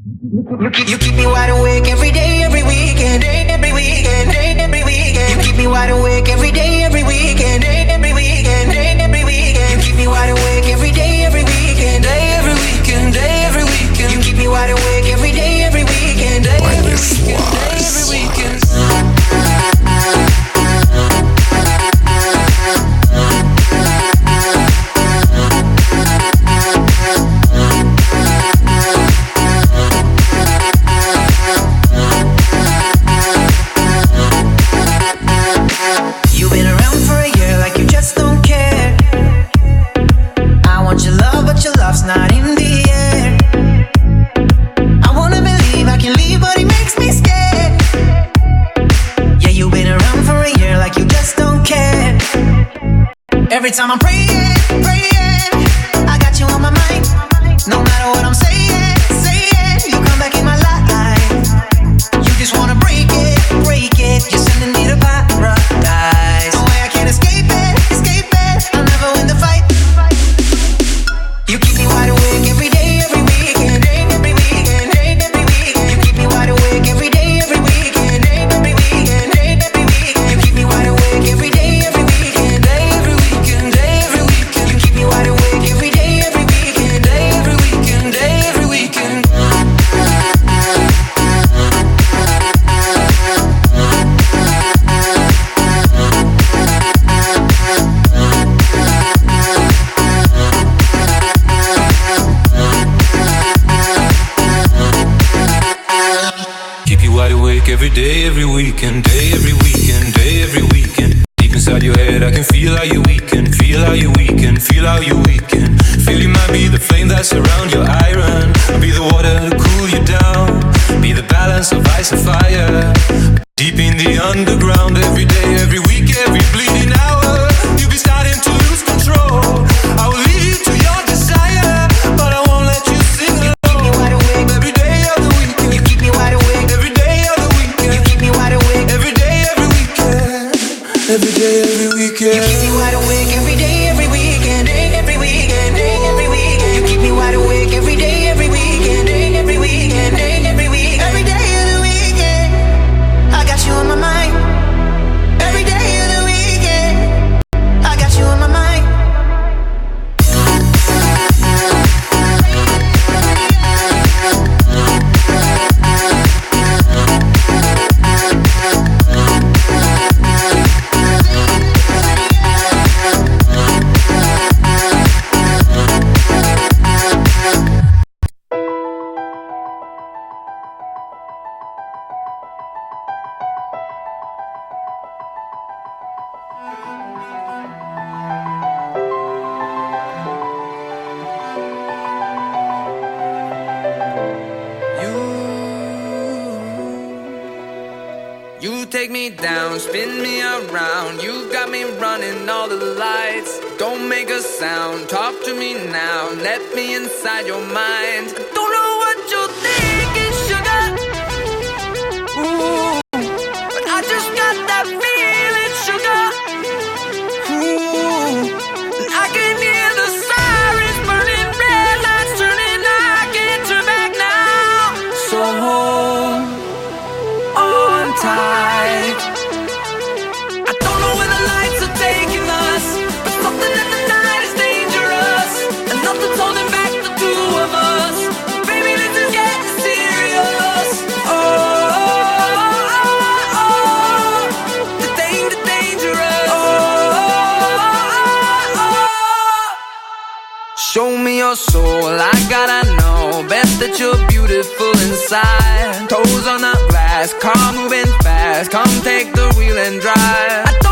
You keep me wide awake every day, every weekend, every weekend, every weekend. You keep me wide awake every day, every weekend, every weekend, every weekend. You keep me wide awake every day, every weekend, every weekend, every weekend. You keep me wide awake every day, every weekend, every weekend, every weekend. Not in the air. I wanna believe I can leave, but it makes me scared. Yeah, you've been around for a year like you just don't care. Every time I'm praying, I got you on my mind. No matter what I'm saying, you come back in my life. You just wanna break it. You're sending me to paradise. No way I can't escape it. I'll never win the fight. You keep me wide awake every day, every weekend, every weekend, every weekend. You keep me wide awake every day, every weekend, every weekend, every weekend. You keep me wide awake every day, every weekend, every weekend, every weekend. You keep me wide awake every day, every weekend, every weekend, every weekend. Wide awake every day, every weekend, day every weekend, day every weekend. Deep inside your head, I can feel how you weaken, feel how you weaken, feel how you weaken. Feel you might be the flame that surrounds your iron. I'll be the water to cool you down. Be the balance of ice and fire. Deep in the underground, every day, every week, every bleeding hour. You'll be starting to lose control. I will lead you to your desire, but I won't let you sing alone. Keep me wide awake every day of the weekend. You keep me wide awake every day of the weekend. You keep me wide awake every day, every weekend. Every day, every weekend. You keep me wide awake every day, every weekend, every weekend, every weekend. You keep me wide awake every day, every weekend, every weekend, every weekend. Every day of the weekend, I got you on my mind. Every day of the weekend, I got you on my mind. You take me down, spin me around. You got me running all the lights. Don't make a sound, talk to me now. Let me inside your mind. I don't know what you're thinking, sugar. Ooh, but I just got that feeling, sugar. Ooh, and I can hear the sirens burning, red lights turning. I can't turn back now. So hold on tight. I don't know where the lights are taking us, but something in the night is dangerous, and nothing's holding back the two of us. Baby, this is getting serious. Oh, oh, oh, oh. The danger, dangerous. Oh, oh, oh. Show me your soul, I gotta know. Best that you're beautiful inside. Toes on the glass, car moving fast. Come take the wheel and drive.